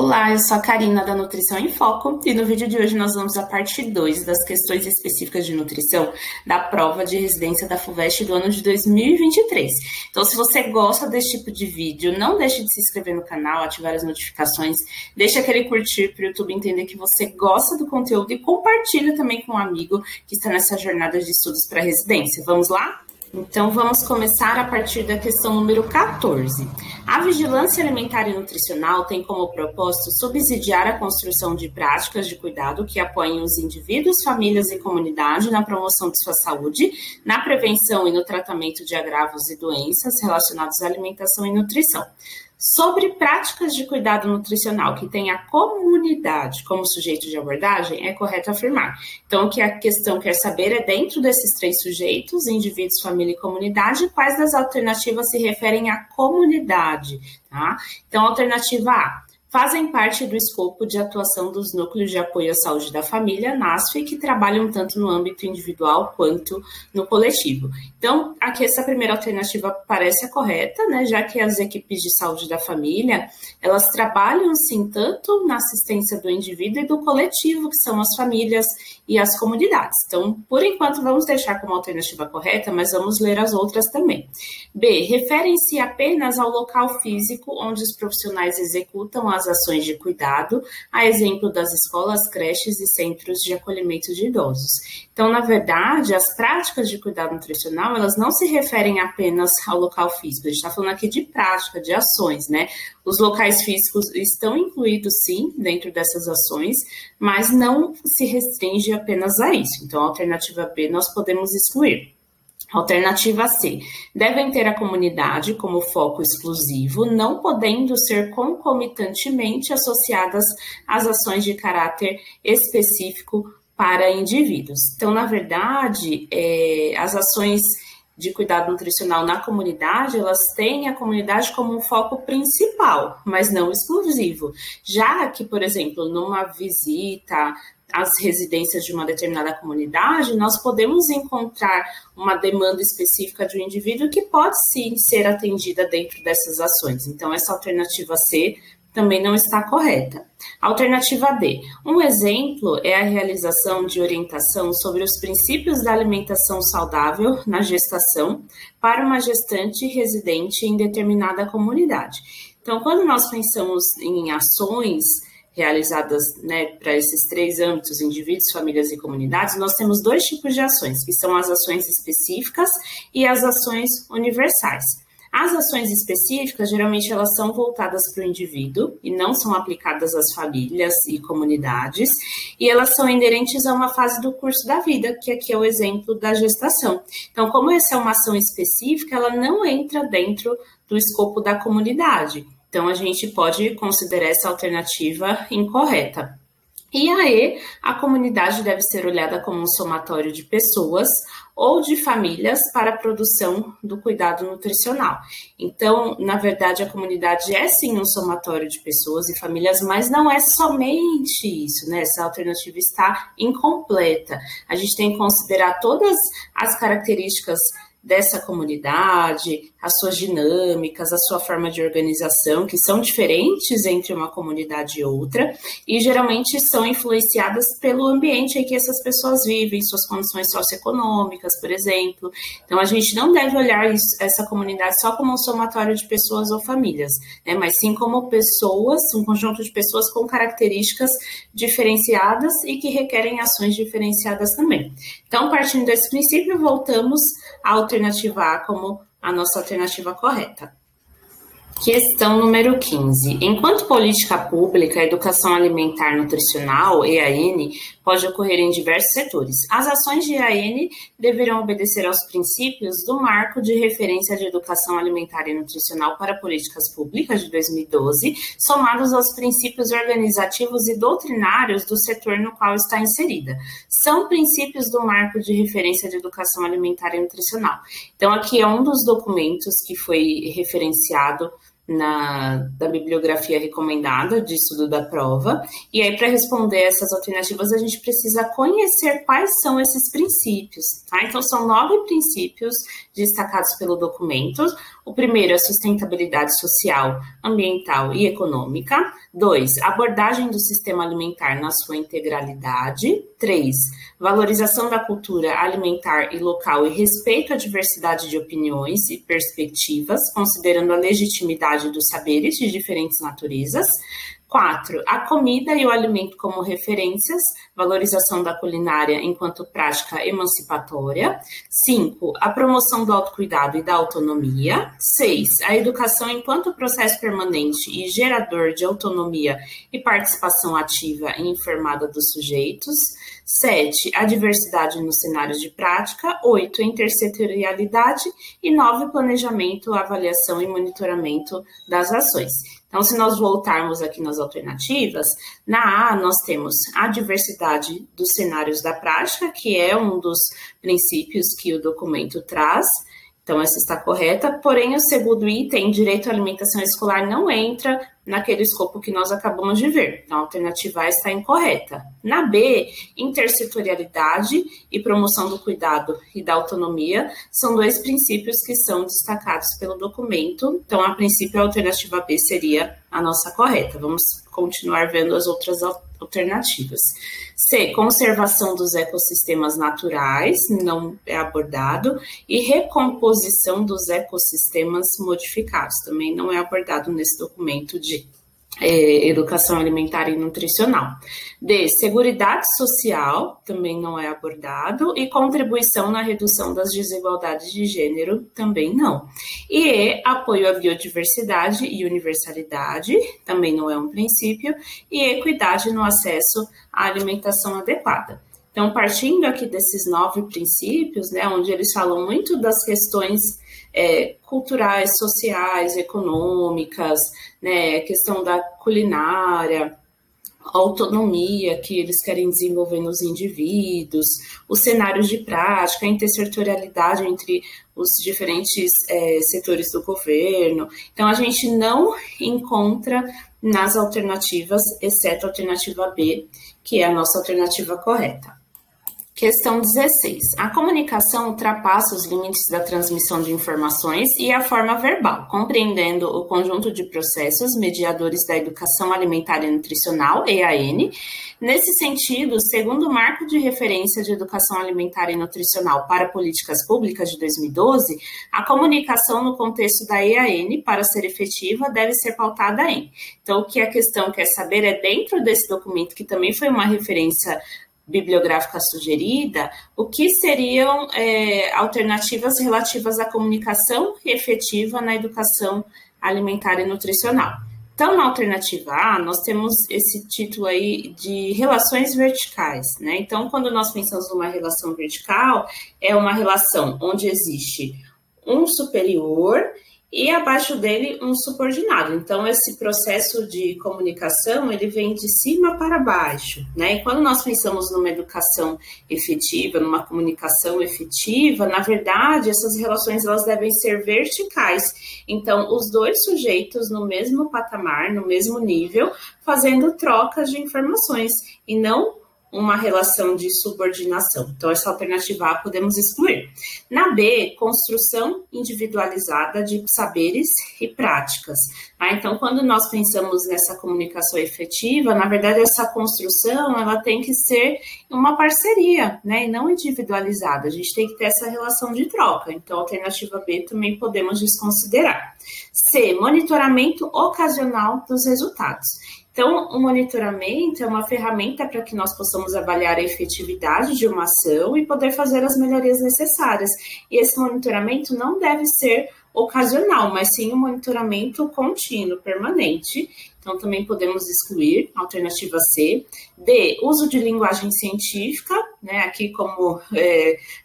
Olá, eu sou a Karina da Nutrição em Foco e no vídeo de hoje nós vamos à parte 2 das questões específicas de nutrição da prova de residência da FUVEST do ano de 2023. Então, se você gosta desse tipo de vídeo, não deixe de se inscrever no canal, ativar as notificações, deixe aquele curtir para o YouTube entender que você gosta do conteúdo e compartilhe também com um amigo que está nessa jornada de estudos para residência. Vamos lá? Então, vamos começar a partir da questão número 14. A vigilância alimentar e nutricional tem como propósito subsidiar a construção de práticas de cuidado que apoiem os indivíduos, famílias e comunidade na promoção de sua saúde, na prevenção e no tratamento de agravos e doenças relacionados à alimentação e nutrição. Sobre práticas de cuidado nutricional que tem a comunidade como sujeito de abordagem, é correto afirmar. Então, o que a questão quer saber é, dentro desses três sujeitos, indivíduos, família e comunidade, quais das alternativas se referem à comunidade, tá? Então, alternativa A. Fazem parte do escopo de atuação dos núcleos de apoio à saúde da família, NASF, que trabalham tanto no âmbito individual quanto no coletivo. Então, aqui essa primeira alternativa parece a correta, né, já que as equipes de saúde da família, elas trabalham, sim, tanto na assistência do indivíduo e do coletivo, que são as famílias e as comunidades. Então, por enquanto, vamos deixar como alternativa correta, mas vamos ler as outras também. B. Referem-se apenas ao local físico onde os profissionais executam as ações de cuidado, a exemplo das escolas, creches e centros de acolhimento de idosos. Então, na verdade, as práticas de cuidado nutricional, elas não se referem apenas ao local físico, a gente está falando aqui de prática, de ações, né? Os locais físicos estão incluídos, sim, dentro dessas ações, mas não se restringe apenas a isso. Então, a alternativa B nós podemos excluir. Alternativa C. Devem ter a comunidade como foco exclusivo, não podendo ser concomitantemente associadas às ações de caráter específico para indivíduos. Então, na verdade, as ações de cuidado nutricional na comunidade, elas têm a comunidade como um foco principal, mas não exclusivo. Já que, por exemplo, numa visita às residências de uma determinada comunidade, nós podemos encontrar uma demanda específica de um indivíduo que pode sim ser atendida dentro dessas ações. Então, essa alternativa C também não está correta. Alternativa D. Um exemplo é a realização de orientação sobre os princípios da alimentação saudável na gestação para uma gestante residente em determinada comunidade. Então, quando nós pensamos em ações realizadas, né, para esses três âmbitos, indivíduos, famílias e comunidades, nós temos dois tipos de ações, que são as ações específicas e as ações universais. As ações específicas, geralmente, elas são voltadas para o indivíduo e não são aplicadas às famílias e comunidades, e elas são inerentes a uma fase do curso da vida, que aqui é o exemplo da gestação. Então, como essa é uma ação específica, ela não entra dentro do escopo da comunidade. Então, a gente pode considerar essa alternativa incorreta. E a E, a comunidade deve ser olhada como um somatório de pessoas ou de famílias para a produção do cuidado nutricional. Então, na verdade, a comunidade é sim um somatório de pessoas e famílias, mas não é somente isso, né? Essa alternativa está incompleta. A gente tem que considerar todas as características dessa comunidade, as suas dinâmicas, a sua forma de organização, que são diferentes entre uma comunidade e outra, e geralmente são influenciadas pelo ambiente em que essas pessoas vivem, suas condições socioeconômicas, por exemplo. Então, a gente não deve olhar essa comunidade só como um somatório de pessoas ou famílias, né, mas sim como pessoas, um conjunto de pessoas com características diferenciadas e que requerem ações diferenciadas também. Então, partindo desse princípio, voltamos à alternativa A como a nossa alternativa correta. Questão número 15. Enquanto política pública, a educação alimentar nutricional, EAN, pode ocorrer em diversos setores. As ações de EAN deverão obedecer aos princípios do Marco de Referência de Educação Alimentar e Nutricional para Políticas Públicas de 2012, somados aos princípios organizativos e doutrinários do setor no qual está inserida. São princípios do Marco de Referência de Educação Alimentar e Nutricional. Então, aqui é um dos documentos que foi referenciado da bibliografia recomendada de estudo da prova. E aí, para responder essas alternativas, a gente precisa conhecer quais são esses princípios, tá? Então, são 9 princípios destacados pelo documento. O primeiro é a sustentabilidade social, ambiental e econômica. 2, abordagem do sistema alimentar na sua integralidade. 3, valorização da cultura alimentar e local e respeito à diversidade de opiniões e perspectivas, considerando a legitimidade dos saberes de diferentes naturezas. 4, a comida e o alimento como referências, valorização da culinária enquanto prática emancipatória. 5, a promoção do autocuidado e da autonomia. 6, a educação enquanto processo permanente e gerador de autonomia e participação ativa e informada dos sujeitos. 7, a diversidade nos cenários de prática. 8, a intersetorialidade. E 9, planejamento, avaliação e monitoramento das ações. Então, se nós voltarmos aqui nas alternativas, na A nós temos a diversidade dos cenários da prática, que é um dos princípios que o documento traz. Então, essa está correta, porém o segundo item, direito à alimentação escolar, não entra naquele escopo que nós acabamos de ver. Então, a alternativa A está incorreta. Na B, intersetorialidade e promoção do cuidado e da autonomia são 2 princípios que são destacados pelo documento. Então, a princípio, a alternativa B seria a nossa correta. Vamos continuar vendo as outras alternativas. C, conservação dos ecossistemas naturais, não é abordado, e recomposição dos ecossistemas modificados, também não é abordado nesse documento de educação alimentar e nutricional. D, seguridade social, também não é abordado, e contribuição na redução das desigualdades de gênero, também não. E E, apoio à biodiversidade e universalidade, também não é um princípio, e equidade no acesso à alimentação adequada. Então, partindo aqui desses 9 princípios, né, onde eles falam muito das questões culturais, sociais, econômicas, né, questão da culinária, autonomia que eles querem desenvolver nos indivíduos, os cenários de prática, a intersetorialidade entre os diferentes setores do governo. Então, a gente não encontra nas alternativas, exceto a alternativa B, que é a nossa alternativa correta. Questão 16. A comunicação ultrapassa os limites da transmissão de informações e a forma verbal, compreendendo o conjunto de processos mediadores da educação alimentar e nutricional, EAN. Nesse sentido, segundo o Marco de Referência de Educação Alimentar e Nutricional para Políticas Públicas de 2012, a comunicação no contexto da EAN, para ser efetiva, deve ser pautada em. Então, o que a questão quer saber é, dentro desse documento, que também foi uma referência bibliográfica sugerida, o que seriam alternativas relativas à comunicação efetiva na educação alimentar e nutricional. Então, na alternativa A, nós temos esse título aí de relações verticais, né? Então, quando nós pensamos numa relação vertical, é uma relação onde existe um superior e abaixo dele um subordinado. Então, esse processo de comunicação, ele vem de cima para baixo, né? E quando nós pensamos numa educação efetiva, numa comunicação efetiva, na verdade, essas relações, elas devem ser verticais. Então, os 2 sujeitos no mesmo patamar, no mesmo nível, fazendo trocas de informações, e não uma relação de subordinação. Então, essa alternativa A podemos excluir. Na B, construção individualizada de saberes e práticas. Então, quando nós pensamos nessa comunicação efetiva, na verdade, essa construção, ela tem que ser uma parceria, né, e não individualizada. A gente tem que ter essa relação de troca. Então, a alternativa B também podemos desconsiderar. C, monitoramento ocasional dos resultados. Então, o monitoramento é uma ferramenta para que nós possamos avaliar a efetividade de uma ação e poder fazer as melhorias necessárias. E esse monitoramento não deve ser ocasional, mas sim um monitoramento contínuo, permanente. Então, também podemos excluir a alternativa C. D, uso de linguagem científica. né? Aqui como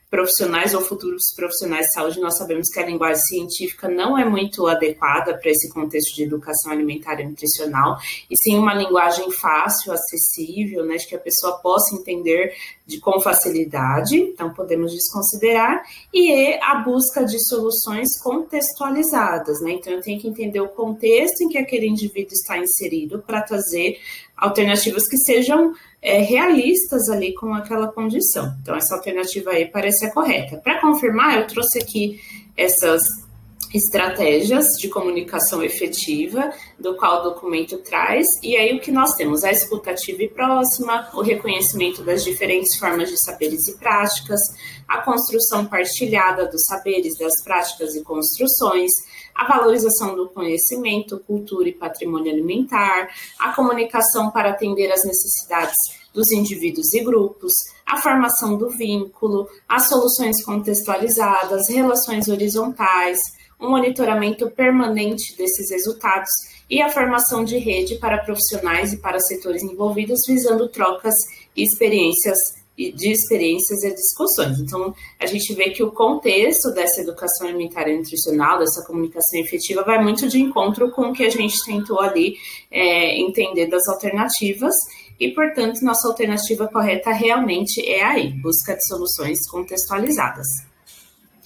profissionais ou futuros profissionais de saúde, nós sabemos que a linguagem científica não é muito adequada para esse contexto de educação alimentar e nutricional, e sim uma linguagem fácil, acessível, né, de que a pessoa possa entender com facilidade, então podemos desconsiderar, e a busca de soluções contextualizadas, né? Então eu tenho que entender o contexto em que aquele indivíduo está inserido para trazer alternativas que sejam realistas ali com aquela condição. Então, essa alternativa aí parece a correta. Para confirmar, eu trouxe aqui essas estratégias de comunicação efetiva, do qual o documento traz, e aí o que nós temos? A escuta ativa e próxima, o reconhecimento das diferentes formas de saberes e práticas, a construção partilhada dos saberes, das práticas e construções, a valorização do conhecimento, cultura e patrimônio alimentar, a comunicação para atender às necessidades dos indivíduos e grupos, a formação do vínculo, as soluções contextualizadas, relações horizontais, um monitoramento permanente desses resultados e a formação de rede para profissionais e para setores envolvidos, visando trocas e experiências e discussões. Então, a gente vê que o contexto dessa educação alimentar e nutricional, dessa comunicação efetiva, vai muito de encontro com o que a gente tentou ali entender das alternativas e, portanto, nossa alternativa correta realmente é aí, busca de soluções contextualizadas.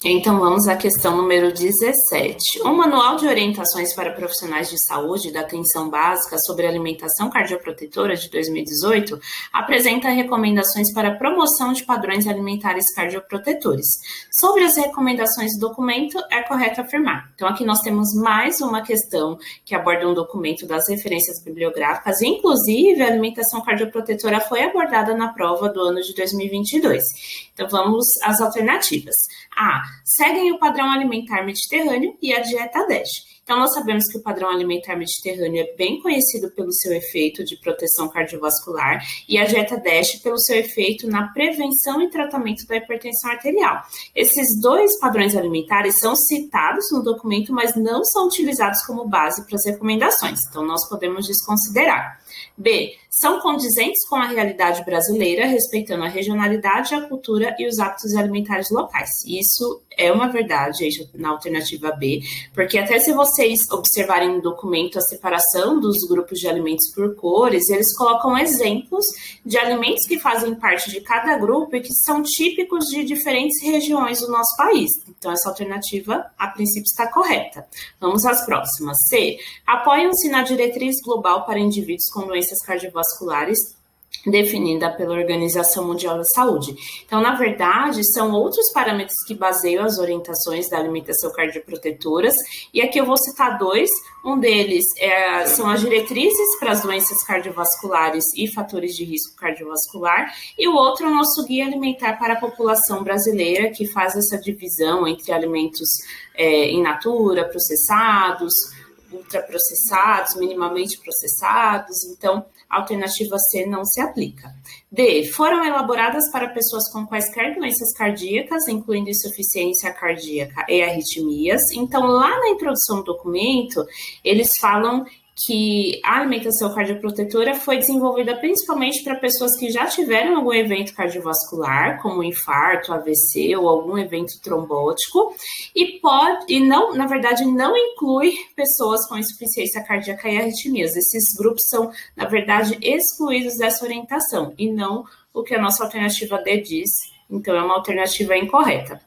Então, vamos à questão número 17. O Manual de Orientações para Profissionais de Saúde da Atenção Básica sobre Alimentação Cardioprotetora de 2018 apresenta recomendações para a promoção de padrões alimentares cardioprotetores. Sobre as recomendações do documento, é correto afirmar. Então, aqui nós temos mais uma questão que aborda um documento das referências bibliográficas, inclusive a alimentação cardioprotetora foi abordada na prova do ano de 2022. Então, vamos às alternativas. A. Seguem o padrão alimentar mediterrâneo e a dieta DASH. Então, nós sabemos que o padrão alimentar mediterrâneo é bem conhecido pelo seu efeito de proteção cardiovascular e a dieta DASH pelo seu efeito na prevenção e tratamento da hipertensão arterial. Esses dois padrões alimentares são citados no documento, mas não são utilizados como base para as recomendações. Então, nós podemos desconsiderar. B. São condizentes com a realidade brasileira, respeitando a regionalidade, a cultura e os hábitos alimentares locais. Isso é uma verdade na alternativa B, porque até se vocês observarem no documento a separação dos grupos de alimentos por cores, eles colocam exemplos de alimentos que fazem parte de cada grupo e que são típicos de diferentes regiões do nosso país. Então, essa alternativa, a princípio, está correta. Vamos às próximas. C. Apoiam-se na diretriz global para indivíduos com doenças cardiovasculares, definida pela Organização Mundial da Saúde. Então, na verdade, são outros parâmetros que baseiam as orientações da alimentação cardioprotetoras, e aqui eu vou citar dois. Um deles são as diretrizes para as doenças cardiovasculares e fatores de risco cardiovascular, e o outro é o nosso guia alimentar para a população brasileira, que faz essa divisão entre alimentos in natura, processados, ultraprocessados, minimamente processados. Então, a alternativa C não se aplica. D. Foram elaboradas para pessoas com quaisquer doenças cardíacas, incluindo insuficiência cardíaca e arritmias. Então, lá na introdução do documento, eles falam que a alimentação cardioprotetora foi desenvolvida principalmente para pessoas que já tiveram algum evento cardiovascular, como infarto, AVC ou algum evento trombótico, e não, na verdade, não inclui pessoas com insuficiência cardíaca e arritmias. Esses grupos são, na verdade, excluídos dessa orientação, e não o que a nossa alternativa D diz. Então, é uma alternativa incorreta.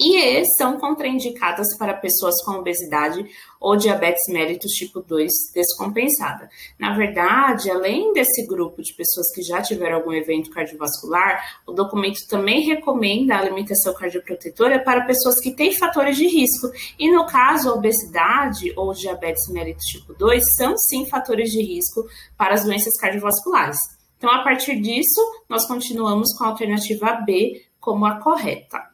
E E são contraindicadas para pessoas com obesidade ou diabetes mellitus tipo 2 descompensada. Na verdade, além desse grupo de pessoas que já tiveram algum evento cardiovascular, o documento também recomenda a alimentação cardioprotetora para pessoas que têm fatores de risco. E no caso, a obesidade ou diabetes mellitus tipo 2 são sim fatores de risco para as doenças cardiovasculares. Então, a partir disso, nós continuamos com a alternativa B como a correta.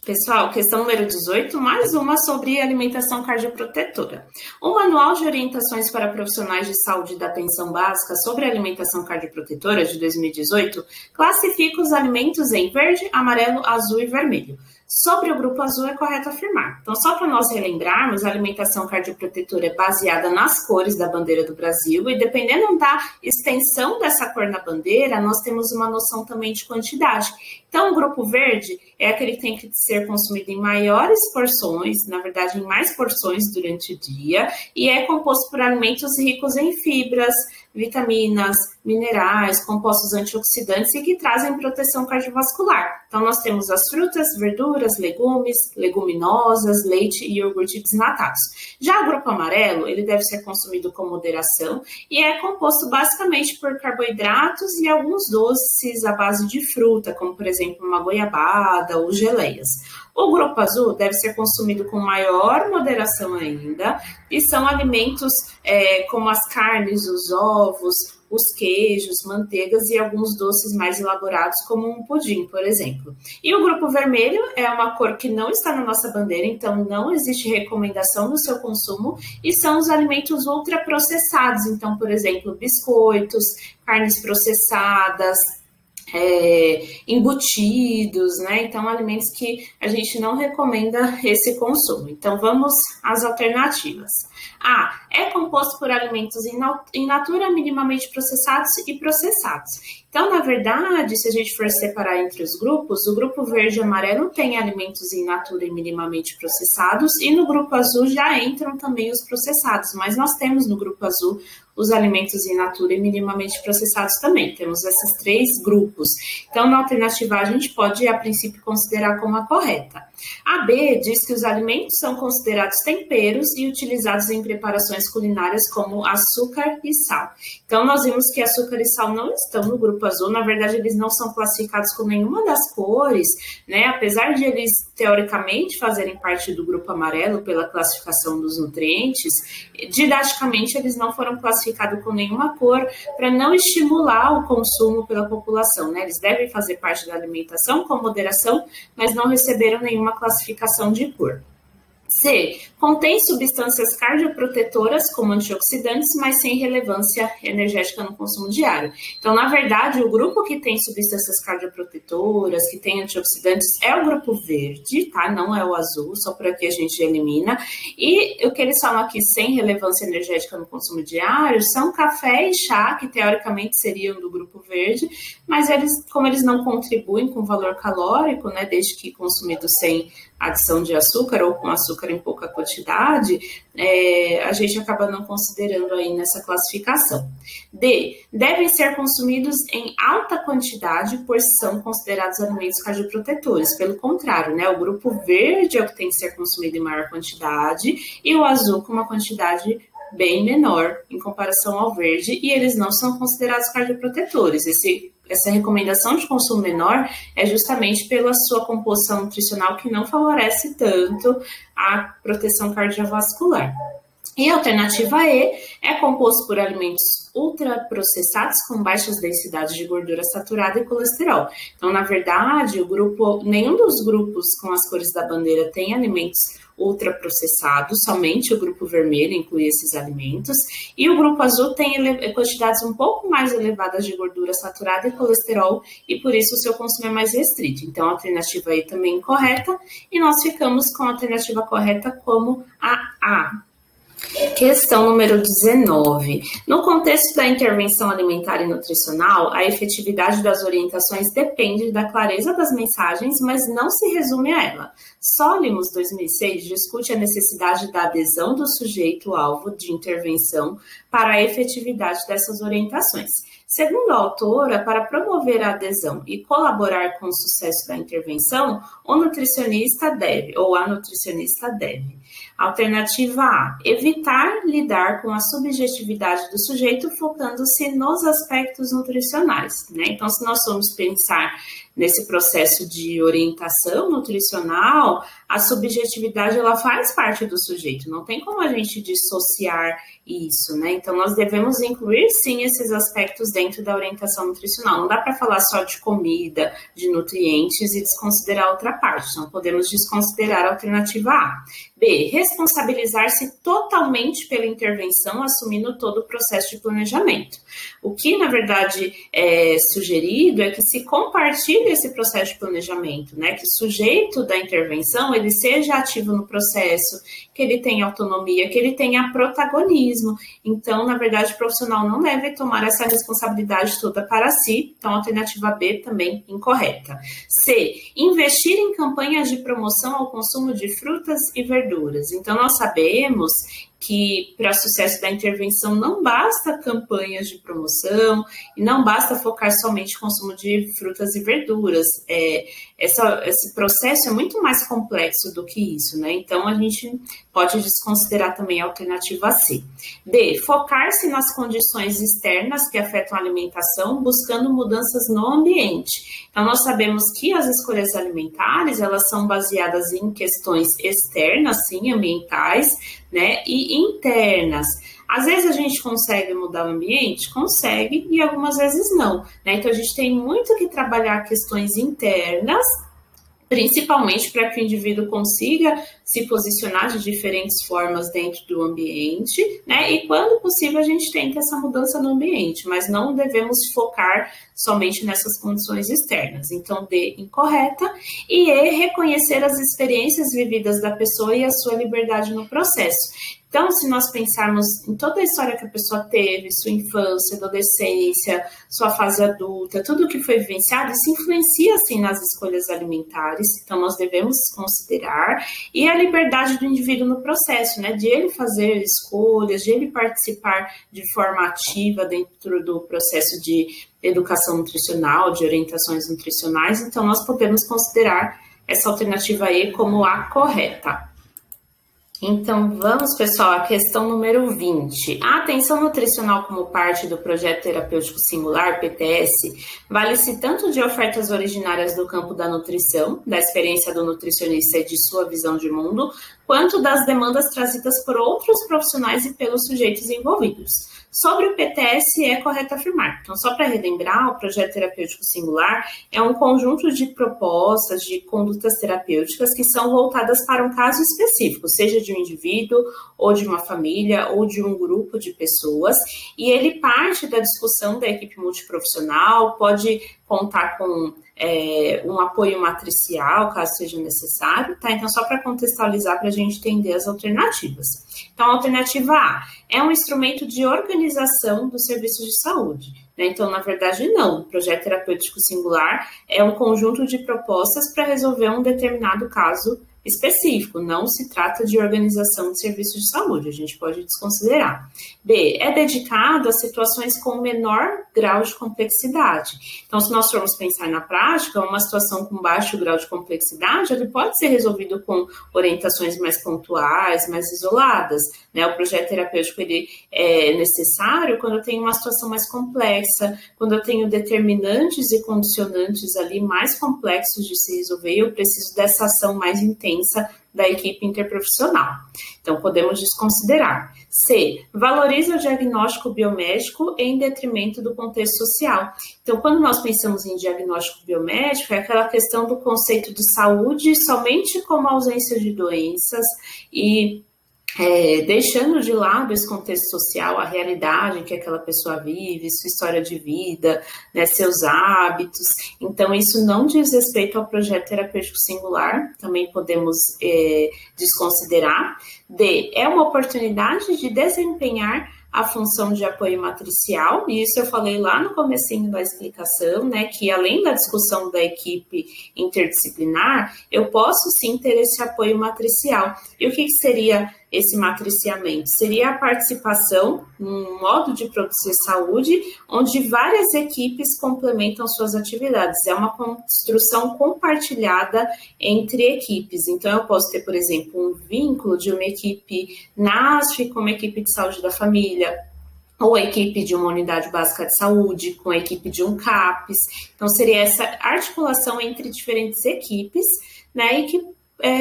Pessoal, questão número 18, mais uma sobre alimentação cardioprotetora. O Manual de Orientações para Profissionais de Saúde da Atenção Básica sobre Alimentação Cardioprotetora de 2018 classifica os alimentos em verde, amarelo, azul e vermelho. Sobre o grupo azul, é correto afirmar. Então, só para nós relembrarmos, a alimentação cardioprotetora é baseada nas cores da bandeira do Brasil e, dependendo da extensão dessa cor na bandeira, nós temos uma noção também de quantidade. Então, o grupo verde é aquele que tem que ser consumido em maiores porções, na verdade, em mais porções durante o dia, e é composto por alimentos ricos em fibras, vitaminas, minerais, compostos antioxidantes e que trazem proteção cardiovascular. Então, nós temos as frutas, verduras, legumes, leguminosas, leite e iogurte desnatados. Já o grupo amarelo, ele deve ser consumido com moderação e é composto basicamente por carboidratos e alguns doces à base de fruta, como, por exemplo, uma goiabada ou geleias. O grupo azul deve ser consumido com maior moderação ainda, e são alimentos como as carnes, os ovos, os queijos, manteigas e alguns doces mais elaborados, como um pudim, por exemplo. E o grupo vermelho é uma cor que não está na nossa bandeira, então não existe recomendação no seu consumo, e são os alimentos ultraprocessados, então, por exemplo, biscoitos, carnes processadas, embutidos, né? Então, alimentos que a gente não recomenda esse consumo. Então, vamos às alternativas. A. É composto por alimentos in natura, minimamente processados e processados. Então, na verdade, se a gente for separar entre os grupos, o grupo verde e amarelo tem alimentos in natura e minimamente processados, e no grupo azul já entram também os processados, mas nós temos no grupo azul os alimentos in natura e minimamente processados também. Temos esses 3 grupos. Então, na alternativa A, a gente pode, a princípio, considerar como a correta. A B diz que os alimentos são considerados temperos e utilizados em preparações culinárias como açúcar e sal. Então, nós vimos que açúcar e sal não estão no grupo azul. Na verdade, eles não são classificados com nenhuma das cores, né? Apesar de eles, teoricamente, fazerem parte do grupo amarelo pela classificação dos nutrientes, didaticamente, eles não foram classificados com nenhuma cor para não estimular o consumo pela população, né? Eles devem fazer parte da alimentação com moderação, mas não receberam nenhuma classificação de cor. C. Contém substâncias cardioprotetoras como antioxidantes, mas sem relevância energética no consumo diário. Então, na verdade, o grupo que tem substâncias cardioprotetoras, que tem antioxidantes, é o grupo verde, tá? Não é o azul, só por aqui a gente elimina. E o que eles falam aqui sem relevância energética no consumo diário são café e chá, que teoricamente seriam do grupo verde, mas como eles não contribuem com valor calórico, né, desde que consumidos sem adição de açúcar ou com açúcar em pouca quantidade, a gente acaba não considerando aí nessa classificação. D. Devem ser consumidos em alta quantidade, pois são considerados alimentos cardioprotetores. Pelo contrário, né, o grupo verde é o que tem que ser consumido em maior quantidade e o azul com uma quantidade bem menor em comparação ao verde, e eles não são considerados cardioprotetores. Essa recomendação de consumo menor é justamente pela sua composição nutricional que não favorece tanto a proteção cardiovascular. E a alternativa E é composto por alimentos ultraprocessados com baixas densidades de gordura saturada e colesterol. Então, na verdade, nenhum dos grupos com as cores da bandeira tem alimentos ultraprocessados, somente o grupo vermelho inclui esses alimentos, e o grupo azul tem quantidades um pouco mais elevadas de gordura saturada e colesterol, e por isso o seu consumo é mais restrito. Então, a alternativa E também é incorreta, e nós ficamos com a alternativa correta como a A. Questão número 19. No contexto da intervenção alimentar e nutricional, a efetividade das orientações depende da clareza das mensagens, mas não se resume a ela. Solimos, 2006, discute a necessidade da adesão do sujeito-alvo de intervenção para a efetividade dessas orientações. Segundo a autora, para promover a adesão e colaborar com o sucesso da intervenção, o nutricionista deve, ou a nutricionista deve. Alternativa A, evitar lidar com a subjetividade do sujeito, focando-se nos aspectos nutricionais, né? Então, se nós formos pensar nesse processo de orientação nutricional, a subjetividade ela faz parte do sujeito, não tem como a gente dissociar isso, né? Então, nós devemos incluir, sim, esses aspectos dentro da orientação nutricional. Não dá para falar só de comida, de nutrientes e desconsiderar outra parte. Não podemos desconsiderar a alternativa A. B, responsabilizar-se totalmente pela intervenção, assumindo todo o processo de planejamento. O que, na verdade, é sugerido é que se compartilhe esse processo de planejamento, né? Que o sujeito da intervenção, ele seja ativo no processo, que ele tenha autonomia, que ele tenha protagonismo. Então, na verdade, o profissional não deve tomar essa responsabilidade toda para si. Então, a alternativa B também incorreta. C, investir em campanhas de promoção ao consumo de frutas e verduras. Então, nós sabemos que para o sucesso da intervenção não basta campanhas de promoção e não basta focar somente no consumo de frutas e verduras. Esse processo é muito mais complexo do que isso, né? Então, a gente pode desconsiderar também a alternativa C. D, focar-se nas condições externas que afetam a alimentação, buscando mudanças no ambiente. Então, nós sabemos que as escolhas alimentares, elas são baseadas em questões externas, sim, ambientais, né, e internas. Às vezes a gente consegue mudar o ambiente? Consegue, e algumas vezes não, né? Então, a gente tem muito que trabalhar questões internas, principalmente para que o indivíduo consiga se posicionar de diferentes formas dentro do ambiente, né? E quando possível a gente tenta essa mudança no ambiente, mas não devemos focar somente nessas condições externas. Então, D, incorreta, e E, reconhecer as experiências vividas da pessoa e a sua liberdade no processo. Então, se nós pensarmos em toda a história que a pessoa teve, sua infância, adolescência, sua fase adulta, tudo que foi vivenciado, isso influencia, sim, nas escolhas alimentares. Então, nós devemos considerar. E a liberdade do indivíduo no processo, né? De ele fazer escolhas, de ele participar de forma ativa dentro do processo de educação nutricional, de orientações nutricionais. Então, nós podemos considerar essa alternativa E como a correta. Então, vamos, pessoal, à questão número 20. A atenção nutricional como parte do Projeto Terapêutico Singular, PTS, vale-se tanto de ofertas originárias do campo da nutrição, da experiência do nutricionista e de sua visão de mundo, quanto das demandas trazidas por outros profissionais e pelos sujeitos envolvidos. Sobre o PTS, é correto afirmar. Então, só para relembrar, o Projeto Terapêutico Singular é um conjunto de propostas, de condutas terapêuticas que são voltadas para um caso específico, seja de um indivíduo, ou de uma família, ou de um grupo de pessoas, e ele parte da discussão da equipe multiprofissional, pode contar com um apoio matricial, caso seja necessário, tá? Então, só para contextualizar, para a gente entender as alternativas. Então, a alternativa A é um instrumento de organização dos serviços de saúde, né? Então, na verdade, não. O Projeto Terapêutico Singular é um conjunto de propostas para resolver um determinado caso específico, não se trata de organização de serviços de saúde, a gente pode desconsiderar. B, é dedicado a situações com menor grau de complexidade. Então, se nós formos pensar na prática, uma situação com baixo grau de complexidade, ele pode ser resolvido com orientações mais pontuais, mais isoladas, né? O projeto terapêutico, ele é necessário quando eu tenho uma situação mais complexa, quando eu tenho determinantes e condicionantes ali mais complexos de se resolver, eu preciso dessa ação mais intensa da equipe interprofissional. Então, podemos desconsiderar. C, valoriza o diagnóstico biomédico em detrimento do contexto social. Então, quando nós pensamos em diagnóstico biomédico, é aquela questão do conceito de saúde somente como ausência de doenças e deixando de lado esse contexto social, a realidade que aquela pessoa vive, sua história de vida, né, seus hábitos. Então, isso não diz respeito ao projeto terapêutico singular, também podemos desconsiderar. D, é uma oportunidade de desempenhar a função de apoio matricial, e isso eu falei lá no comecinho da explicação, né, que além da discussão da equipe interdisciplinar, eu posso sim ter esse apoio matricial. E o que seria esse matriciamento? Seria a participação num modo de produzir saúde, onde várias equipes complementam suas atividades. É uma construção compartilhada entre equipes. Então, eu posso ter, por exemplo, um vínculo de uma equipe NASF com uma equipe de saúde da família, ou a equipe de uma unidade básica de saúde, com a equipe de um CAPS. Então, seria essa articulação entre diferentes equipes, né, e que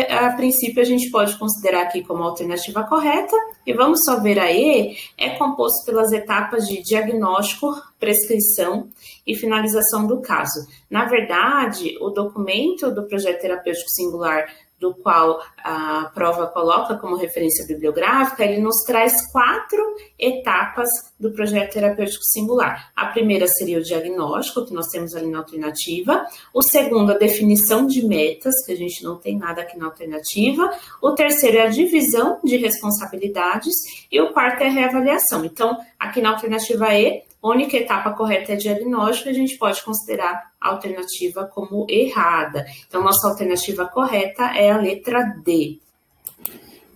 a princípio a gente pode considerar aqui como alternativa correta, e vamos só ver a E, é composto pelas etapas de diagnóstico, prescrição e finalização do caso. Na verdade, o documento do projeto terapêutico singular do qual a prova coloca como referência bibliográfica, ele nos traz 4 etapas do projeto terapêutico singular. A primeira seria o diagnóstico, que nós temos ali na alternativa. O segundo, a definição de metas, que a gente não tem nada aqui na alternativa. O terceiro é a divisão de responsabilidades. E o quarto é a reavaliação. Então, aqui na alternativa E, a única etapa correta é diagnóstico, a gente pode considerar a alternativa como errada. Então, nossa alternativa correta é a letra D.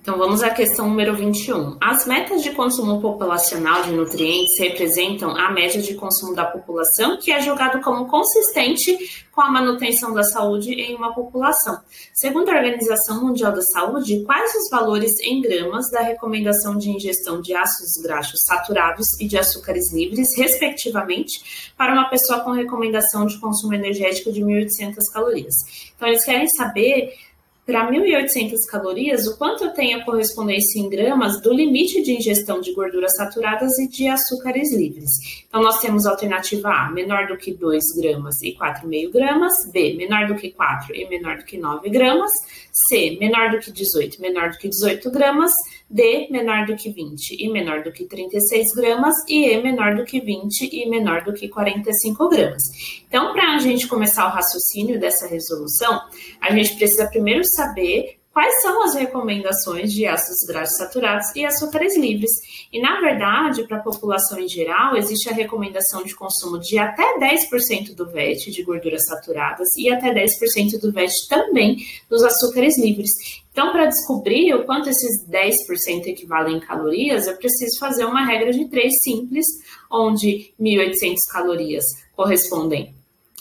Então, vamos à questão número 21. As metas de consumo populacional de nutrientes representam a média de consumo da população, que é julgado como consistente com a manutenção da saúde em uma população. Segundo a Organização Mundial da Saúde, quais os valores em gramas da recomendação de ingestão de ácidos graxos saturados e de açúcares livres, respectivamente, para uma pessoa com recomendação de consumo energético de 1.800 calorias? Então, eles querem saber, para 1.800 calorias, o quanto eu tenho a correspondência em gramas do limite de ingestão de gorduras saturadas e de açúcares livres. Então, nós temos a alternativa A, menor do que 2 gramas e 4,5 gramas. B, menor do que 4 e menor do que 9 gramas. C, menor do que 18 e menor do que 18 gramas. D, menor do que 20 e menor do que 36 gramas. E E, menor do que 20 e menor do que 45 gramas. Então, para a gente começar o raciocínio dessa resolução, a gente precisa primeiro saber quais são as recomendações de ácidos graxos saturados e açúcares livres. E, na verdade, para a população em geral, existe a recomendação de consumo de até 10% do VET de gorduras saturadas e até 10% do VET também dos açúcares livres. Então, para descobrir o quanto esses 10% equivalem em calorias, eu preciso fazer uma regra de 3 simples, onde 1.800 calorias correspondem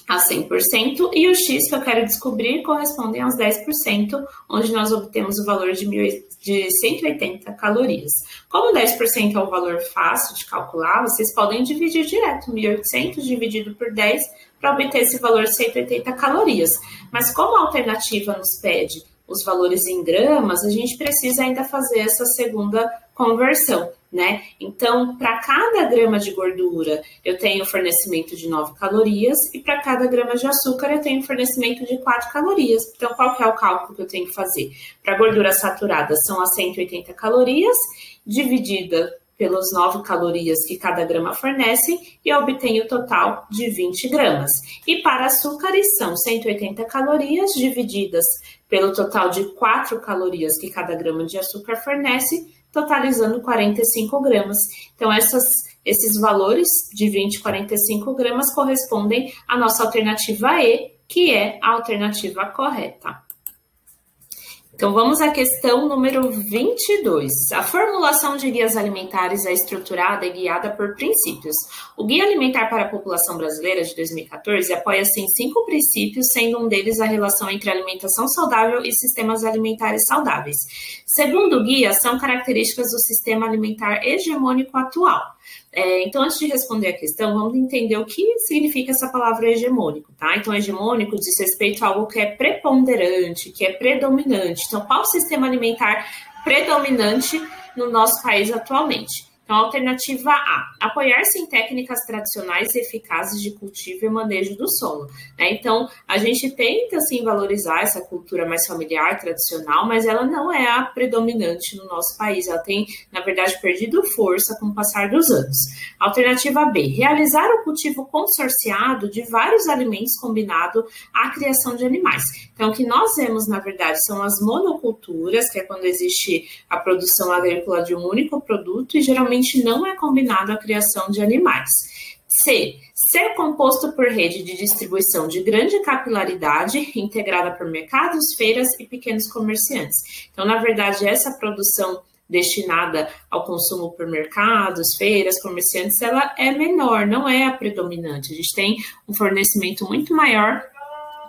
a 100%, e o X que eu quero descobrir correspondem aos 10%, onde nós obtemos o valor de 180 calorias. Como 10% é um valor fácil de calcular, vocês podem dividir direto, 1.800 dividido por 10, para obter esse valor de 180 calorias. Mas como a alternativa nos pede os valores em gramas, a gente precisa ainda fazer essa segunda conversão, né? Então, para cada grama de gordura, eu tenho fornecimento de 9 calorias e para cada grama de açúcar, eu tenho fornecimento de 4 calorias. Então, qual que é o cálculo que eu tenho que fazer? Para gordura saturada, são as 180 calorias, dividida pelas 9 calorias que cada grama fornece, e eu obtenho o total de 20 gramas. E para açúcares, são 180 calorias, divididas pelo total de 4 calorias que cada grama de açúcar fornece, totalizando 45 gramas. Então, esses valores de 20 e 45 gramas correspondem à nossa alternativa E, que é a alternativa correta. Então, vamos à questão número 22. A formulação de guias alimentares é estruturada e guiada por princípios. O Guia Alimentar para a População Brasileira de 2014 apoia-se em 5 princípios, sendo um deles a relação entre alimentação saudável e sistemas alimentares saudáveis. Segundo o guia, são características do sistema alimentar hegemônico atual. Então, antes de responder a questão, vamos entender o que significa essa palavra hegemônico, tá? Então, hegemônico diz respeito a algo que é preponderante, que é predominante. Então, qual o sistema alimentar predominante no nosso país atualmente? Então, alternativa A, apoiar-se em técnicas tradicionais e eficazes de cultivo e manejo do solo, né? Então, a gente tenta, sim, valorizar essa cultura mais familiar, tradicional, mas ela não é a predominante no nosso país. Ela tem, na verdade, perdido força com o passar dos anos. Alternativa B, realizar o cultivo consorciado de vários alimentos combinado à criação de animais. Então, o que nós vemos, na verdade, são as monoculturas, que é quando existe a produção agrícola de um único produto e, geralmente, não é combinado a criação de animais. C. Ser composto por rede de distribuição de grande capilaridade, integrada por mercados, feiras e pequenos comerciantes. Então, na verdade, essa produção destinada ao consumo por mercados, feiras, comerciantes, ela é menor, não é a predominante. A gente tem um fornecimento muito maior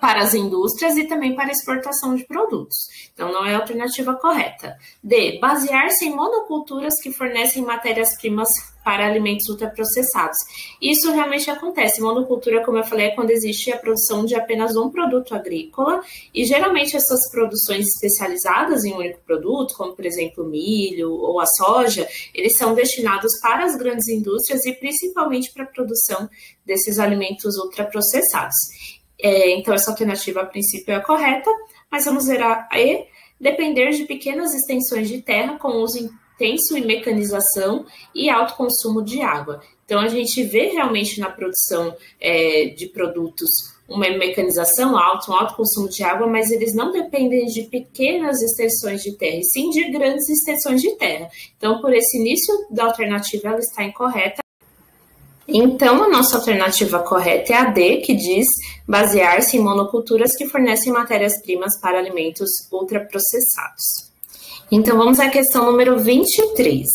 para as indústrias e também para a exportação de produtos. Então, não é a alternativa correta. D. Basear-se em monoculturas que fornecem matérias-primas para alimentos ultraprocessados. Isso realmente acontece. Monocultura, como eu falei, é quando existe a produção de apenas um produto agrícola, e geralmente essas produções especializadas em um único produto, como por exemplo o milho ou a soja, eles são destinados para as grandes indústrias e principalmente para a produção desses alimentos ultraprocessados. Então, essa alternativa, a princípio, é a correta. mas vamos ver a E, depender de pequenas extensões de terra com uso intenso em mecanização e alto consumo de água. Então, a gente vê realmente na produção de produtos uma mecanização alta, um alto consumo de água, mas eles não dependem de pequenas extensões de terra, e sim de grandes extensões de terra. Então, por esse início da alternativa, ela está incorreta. Então, a nossa alternativa correta é a D, que diz basear-se em monoculturas que fornecem matérias-primas para alimentos ultraprocessados. Então, vamos à questão número 23.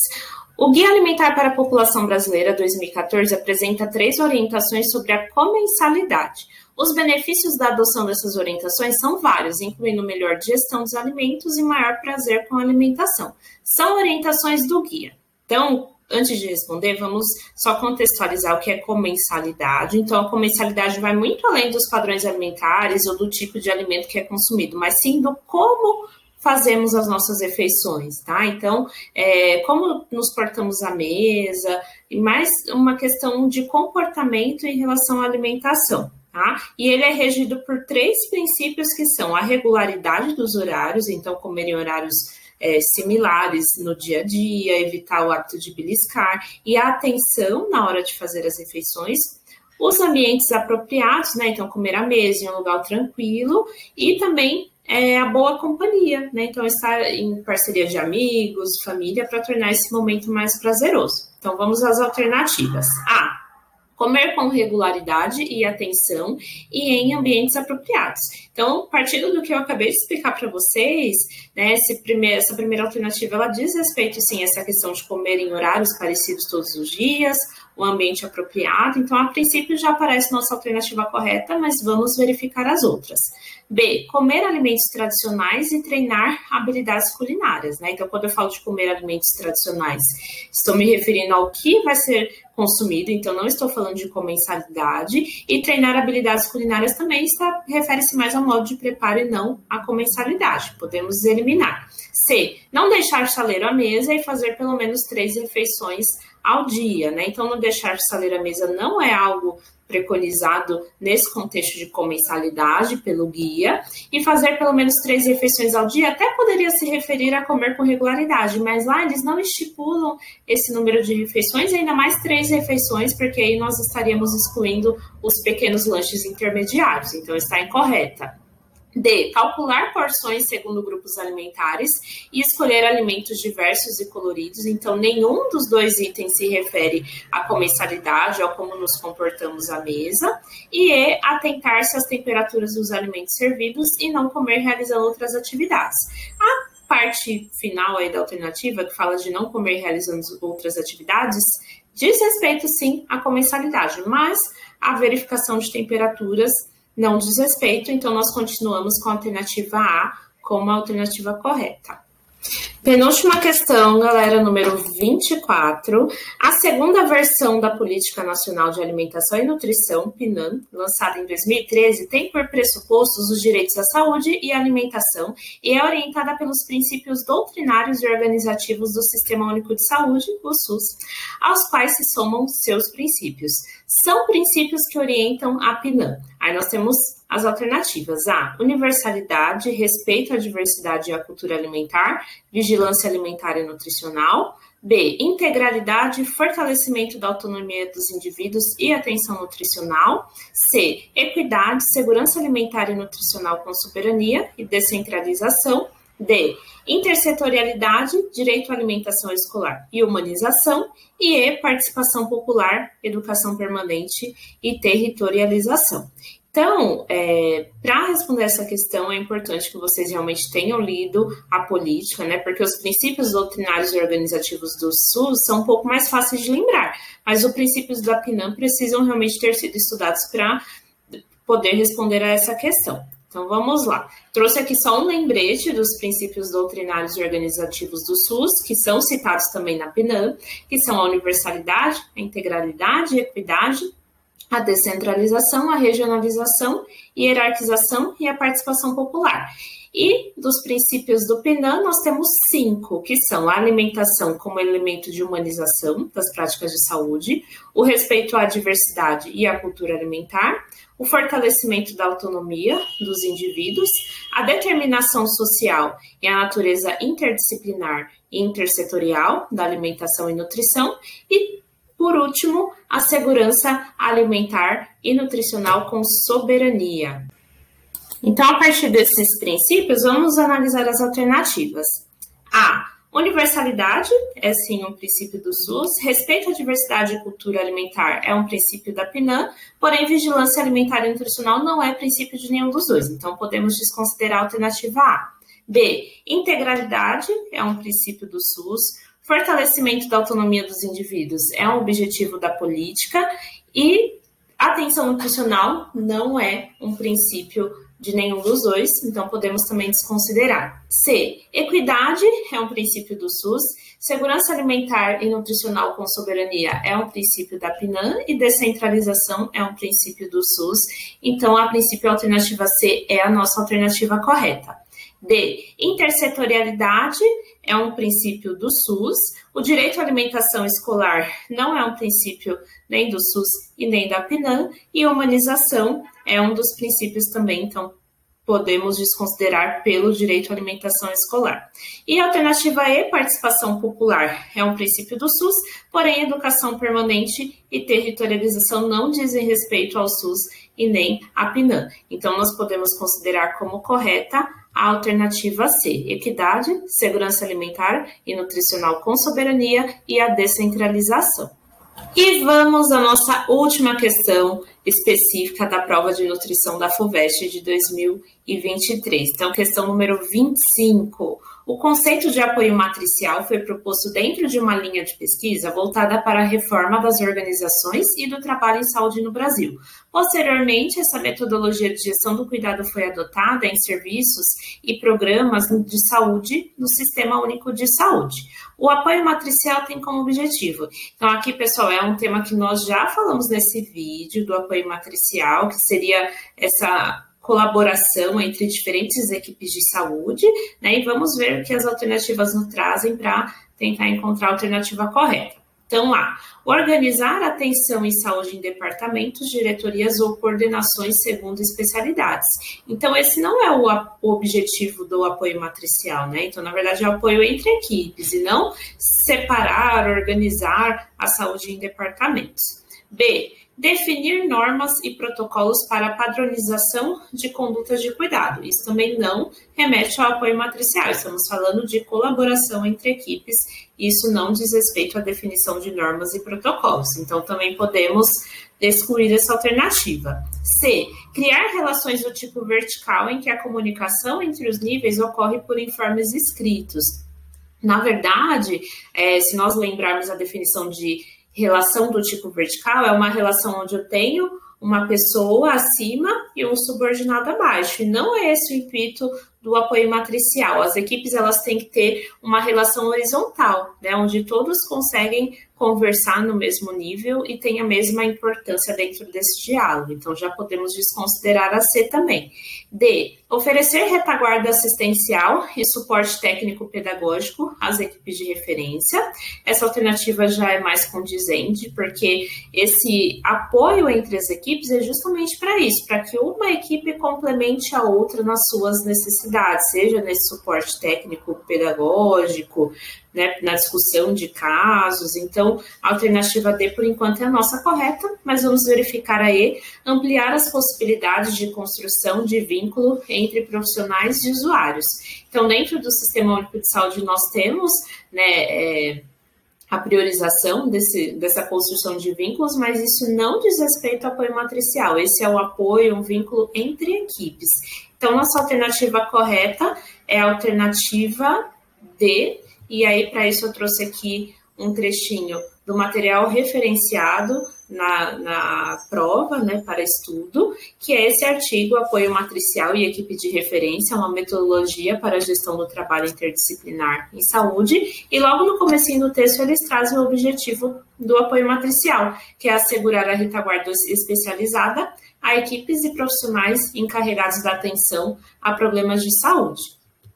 O Guia Alimentar para a População Brasileira 2014 apresenta 3 orientações sobre a comensalidade. Os benefícios da adoção dessas orientações são vários, incluindo melhor digestão dos alimentos e maior prazer com a alimentação. São orientações do guia. Então, antes de responder, vamos só contextualizar o que é comensalidade. Então, a comensalidade vai muito além dos padrões alimentares ou do tipo de alimento que é consumido, mas sim do como fazemos as nossas refeições, tá? Então, como nos portamos à mesa, e mais uma questão de comportamento em relação à alimentação, tá? E ele é regido por 3 princípios que são a regularidade dos horários, então comer em horários similares no dia a dia, evitar o hábito de beliscar e a atenção na hora de fazer as refeições, os ambientes apropriados, né? Então, comer à mesa em um lugar tranquilo e também a boa companhia, né? Então, estar em parceria de amigos, família, para tornar esse momento mais prazeroso. Então, vamos às alternativas. A. Comer com regularidade e atenção e em ambientes apropriados. Então, partindo do que eu acabei de explicar para vocês, né, essa primeira alternativa, ela diz respeito, sim, a essa questão de comer em horários parecidos todos os dias, o ambiente apropriado. Então, a princípio, já aparece nossa alternativa correta, mas vamos verificar as outras. B, comer alimentos tradicionais e treinar habilidades culinárias, né? Então, quando eu falo de comer alimentos tradicionais, estou me referindo ao que vai ser consumido, então não estou falando de comensalidade, e treinar habilidades culinárias também refere-se mais ao modo de preparo e não à comensalidade, podemos eliminar. C, não deixar saleiro à mesa e fazer pelo menos 3 refeições ao dia, né? Então, não deixar saleiro à mesa não é algo preconizado nesse contexto de comensalidade pelo guia, e fazer pelo menos 3 refeições ao dia até poderia se referir a comer com regularidade, mas lá eles não estipulam esse número de refeições, ainda mais 3 refeições, porque aí nós estaríamos excluindo os pequenos lanches intermediários, então está incorreta. D. Calcular porções segundo grupos alimentares e escolher alimentos diversos e coloridos. Então, nenhum dos 2 itens se refere à comensalidade ou como nos comportamos à mesa. E E. Atentar-se às temperaturas dos alimentos servidos e não comer realizando outras atividades. A parte final aí da alternativa, que fala de não comer realizando outras atividades, diz respeito, sim, à comensalidade, mas a verificação de temperaturas não diz respeito, então nós continuamos com a alternativa A como a alternativa correta. Penúltima questão, galera, número 24. A segunda versão da Política Nacional de Alimentação e Nutrição, PNAN, lançada em 2013, tem por pressupostos os direitos à saúde e à alimentação e é orientada pelos princípios doutrinários e organizativos do Sistema Único de Saúde, o SUS, aos quais se somam seus princípios. São princípios que orientam a PNAN. Aí nós temos as alternativas: A. Universalidade, respeito à diversidade e à cultura alimentar, vigilância alimentar e nutricional. B. Integralidade, fortalecimento da autonomia dos indivíduos e atenção nutricional. C. Equidade, segurança alimentar e nutricional com soberania e descentralização. D. Intersetorialidade, direito à alimentação escolar e humanização. E E. Participação popular, educação permanente e territorialização. Então, para responder essa questão, é importante que vocês realmente tenham lido a política, né? Porque os princípios doutrinários e organizativos do SUS são um pouco mais fáceis de lembrar, mas os princípios da PNAN precisam realmente ter sido estudados para poder responder a essa questão. Então, vamos lá. Trouxe aqui só um lembrete dos princípios doutrinários e organizativos do SUS, que são citados também na PNAN, que são a universalidade, a integralidade, a equidade, a descentralização, a regionalização, hierarquização e a participação popular. E dos princípios do PNAE, nós temos 5, que são a alimentação como elemento de humanização das práticas de saúde, o respeito à diversidade e à cultura alimentar, o fortalecimento da autonomia dos indivíduos, a determinação social e a natureza interdisciplinar e intersetorial da alimentação e nutrição e, por último, a segurança alimentar e nutricional com soberania. Então, a partir desses princípios, vamos analisar as alternativas. A. Universalidade é sim um princípio do SUS, respeito à diversidade e cultura alimentar é um princípio da PNAE, porém vigilância alimentar e nutricional não é princípio de nenhum dos dois, então podemos desconsiderar a alternativa A. B. Integralidade é um princípio do SUS, fortalecimento da autonomia dos indivíduos é um objetivo da política e atenção nutricional não é um princípio de nenhum dos dois, então podemos também desconsiderar. C. Equidade é um princípio do SUS, segurança alimentar e nutricional com soberania é um princípio da PNAE e descentralização é um princípio do SUS, então a princípio a alternativa C é a nossa alternativa correta. D. Intersetorialidade é um princípio do SUS, o direito à alimentação escolar não é um princípio nem do SUS e nem da PNAE, e humanização é um dos princípios também, então podemos desconsiderar pelo direito à alimentação escolar. E a alternativa E, participação popular, é um princípio do SUS, porém educação permanente e territorialização não dizem respeito ao SUS e nem à PNAE. Então, nós podemos considerar como correta a alternativa C, equidade, segurança alimentar e nutricional com soberania e a descentralização. E vamos à nossa última questão específica da prova de nutrição da FUVEST de 2023. Então, questão número 25. O conceito de apoio matricial foi proposto dentro de uma linha de pesquisa voltada para a reforma das organizações e do trabalho em saúde no Brasil. Posteriormente, essa metodologia de gestão do cuidado foi adotada em serviços e programas de saúde no Sistema Único de Saúde. O apoio matricial tem como objetivo. Então, aqui, pessoal, é um tema que nós já falamos nesse vídeo do apoio matricial, que seria essa colaboração entre diferentes equipes de saúde, né? E vamos ver o que as alternativas nos trazem para tentar encontrar a alternativa correta. Então, lá, organizar a atenção em saúde em departamentos, diretorias ou coordenações segundo especialidades. Então, esse não é o objetivo do apoio matricial, né? Então, na verdade, é o apoio entre equipes e não separar, organizar a saúde em departamentos. B. Definir normas e protocolos para a padronização de condutas de cuidado. Isso também não remete ao apoio matricial, estamos falando de colaboração entre equipes, isso não diz respeito à definição de normas e protocolos, então também podemos excluir essa alternativa. C. Criar relações do tipo vertical em que a comunicação entre os níveis ocorre por informes escritos. Na verdade, se nós lembrarmos a definição de relação do tipo vertical, é uma relação onde eu tenho uma pessoa acima e um subordinado abaixo. E não é esse o intuito do apoio matricial. As equipes elas têm que ter uma relação horizontal, né, onde todos conseguem conversar no mesmo nível e tem a mesma importância dentro desse diálogo. Então, já podemos desconsiderar a C também. D. Oferecer retaguarda assistencial e suporte técnico-pedagógico às equipes de referência. Essa alternativa já é mais condizente, porque esse apoio entre as equipes é justamente para isso, para que uma equipe complemente a outra nas suas necessidades, seja nesse suporte técnico-pedagógico, né, na discussão de casos. Então, a alternativa D, por enquanto, é a nossa correta, mas vamos verificar a E, ampliar as possibilidades de construção de vínculo entre profissionais e usuários. Então, dentro do Sistema Único de Saúde, nós temos, né, a priorização dessa construção de vínculos, mas isso não diz respeito ao apoio matricial. Esse é o apoio, um vínculo entre equipes. Então, nossa alternativa correta é a alternativa D. E aí, para isso, eu trouxe aqui um trechinho do material referenciado na prova, né, para estudo, que é esse artigo, Apoio Matricial e Equipe de Referência, uma metodologia para a gestão do trabalho interdisciplinar em saúde, e logo no comecinho do texto eles trazem o objetivo do apoio matricial, que é assegurar a retaguarda especializada a equipes e profissionais encarregados da atenção a problemas de saúde.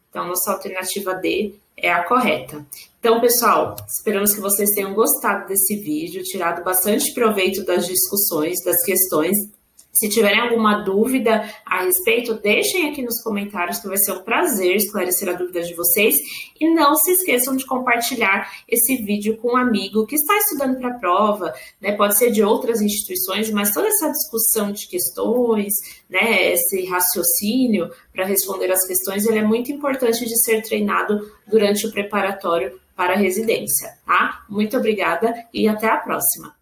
Então, nossa alternativa D é a correta. Então, pessoal, esperamos que vocês tenham gostado desse vídeo, tirado bastante proveito das discussões, das questões. Se tiverem alguma dúvida a respeito, deixem aqui nos comentários, que vai ser um prazer esclarecer a dúvida de vocês. E não se esqueçam de compartilhar esse vídeo com um amigo que está estudando para a prova, né? Pode ser de outras instituições, mas toda essa discussão de questões, né? Esse raciocínio para responder as questões, ele é muito importante de ser treinado durante o preparatório para a residência, tá? Muito obrigada e até a próxima!